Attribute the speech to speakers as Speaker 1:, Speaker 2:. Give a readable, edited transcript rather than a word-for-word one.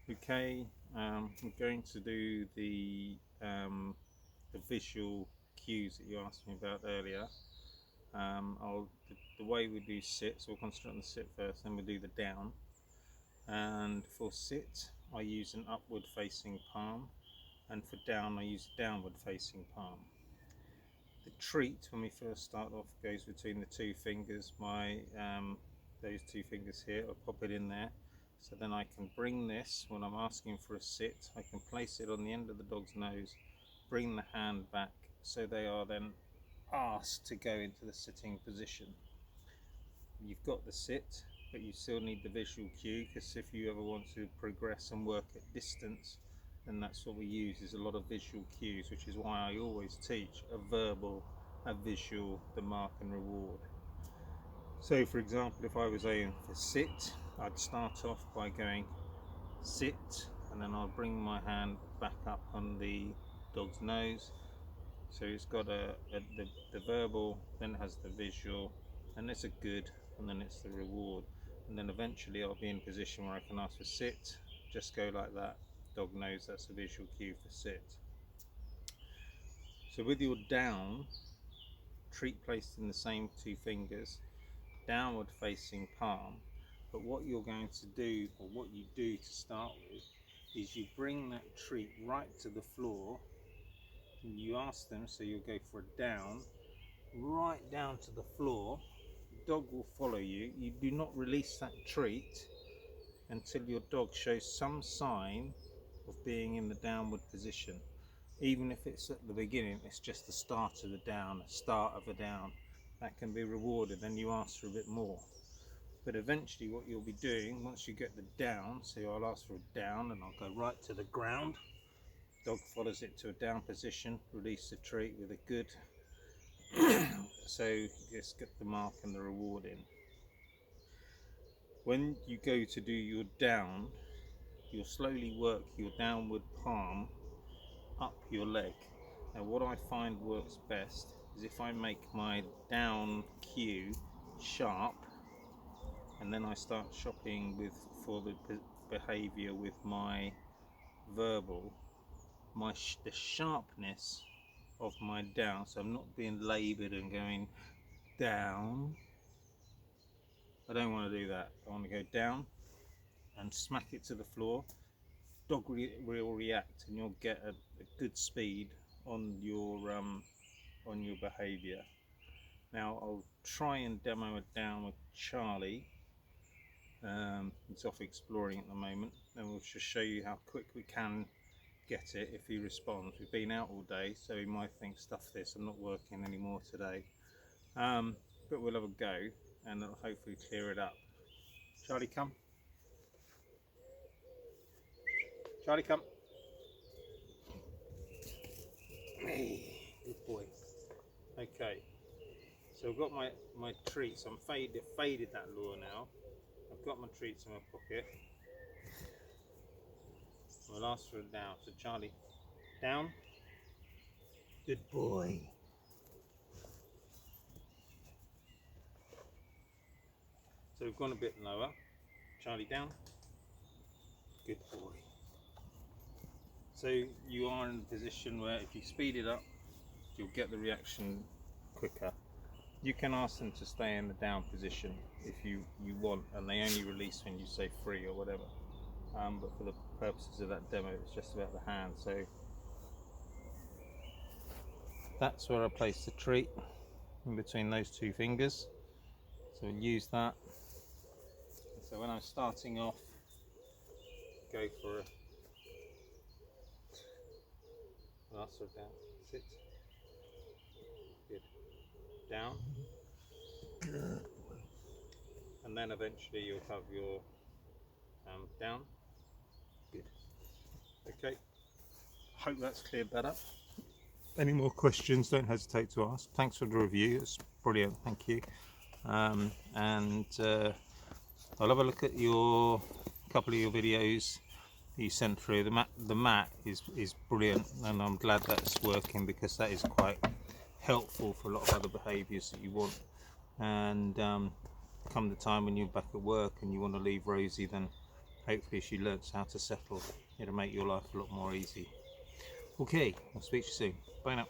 Speaker 1: Okay, I'm going to do the visual cues that you asked me about earlier. The way we do sit, so we'll concentrate on the sit first, then we'll do the down. And for sit, I use an upward facing palm, and for down, I use a downward facing palm. The treat, when we first start off, goes between the two fingers. Those two fingers here, I'll pop it in there. So then I can bring this, when I'm asking for a sit, I can place it on the end of the dog's nose, bring the hand back, so they are then asked to go into the sitting position. You've got the sit, but you still need the visual cue, because if you ever want to progress and work at distance, then that's what we use, is a lot of visual cues, which is why I always teach a verbal, a visual, the mark and reward. So for example, if I was aiming for sit, I'd start off by going sit, and then I'll bring my hand back up on the dog's nose. So it's got the verbal, then it has the visual, and it's a good, and then it's the reward. And then eventually I'll be in a position where I can ask for sit, just go like that. Dog knows that's a visual cue for sit. So with your down, treat placed in the same two fingers, downward facing palm, but what you're going to do, or what you do to start with, is you bring that treat right to the floor, and you ask them, so you'll go for a down, right down to the floor. The dog will follow you. You do not release that treat until your dog shows some sign of being in the downward position. Even if it's at the beginning, it's just the start of the down, a start of a down. That can be rewarded, then you ask for a bit more. But eventually what you'll be doing, once you get the down, so I'll ask for a down and I'll go right to the ground. Dog follows it to a down position, release the treat with a good. So just get the mark and the reward in. When you go to do your down, you'll slowly work your downward palm up your leg. Now what I find works best is if I make my down cue sharp, and then I start shopping for the behavior with my verbal, the sharpness of my down, so I'm not being labored and going down. I don't want to do that. I want to go down and smack it to the floor. Dog will react, and you'll get a good speed on your behaviour. Now I'll try and demo it down with Charlie. He's off exploring at the moment, and we'll just show you how quick we can get it if he responds. We've been out all day, so he might think, stuff this, I'm not working anymore today. But we'll have a go, and it'll hopefully clear it up. Charlie, come. Charlie, come. Hey, good boy. Okay, so I've got my treats. I'm faded that lure now. I've got my treats in my pocket. We'll ask for it down. So Charlie, down. Good boy. So we've gone a bit lower. Charlie, down. Good boy. So you are in a position where if you speed it up, you'll get the reaction quicker. You can ask them to stay in the down position if you want, and they only release when you say free or whatever. But for the purposes of that demo, it's just about the hand. So that's where I place the treat, in between those two fingers. So we'll use that. So when I'm starting off, go for a last or down, sit, good, down, and then eventually you'll have your down, good. Okay, hope that's cleared that up. Any more questions, don't hesitate to ask. Thanks for the review, it's brilliant, thank you. I'll have a look at your couple of your videos you sent through. The mat is brilliant, and I'm glad that's working, because that is quite helpful for a lot of other behaviours that you want. And come the time when you're back at work and you want to leave Rosie, then hopefully she learns how to settle. It'll make your life a lot more easy. Okay, I'll speak to you soon. Bye now.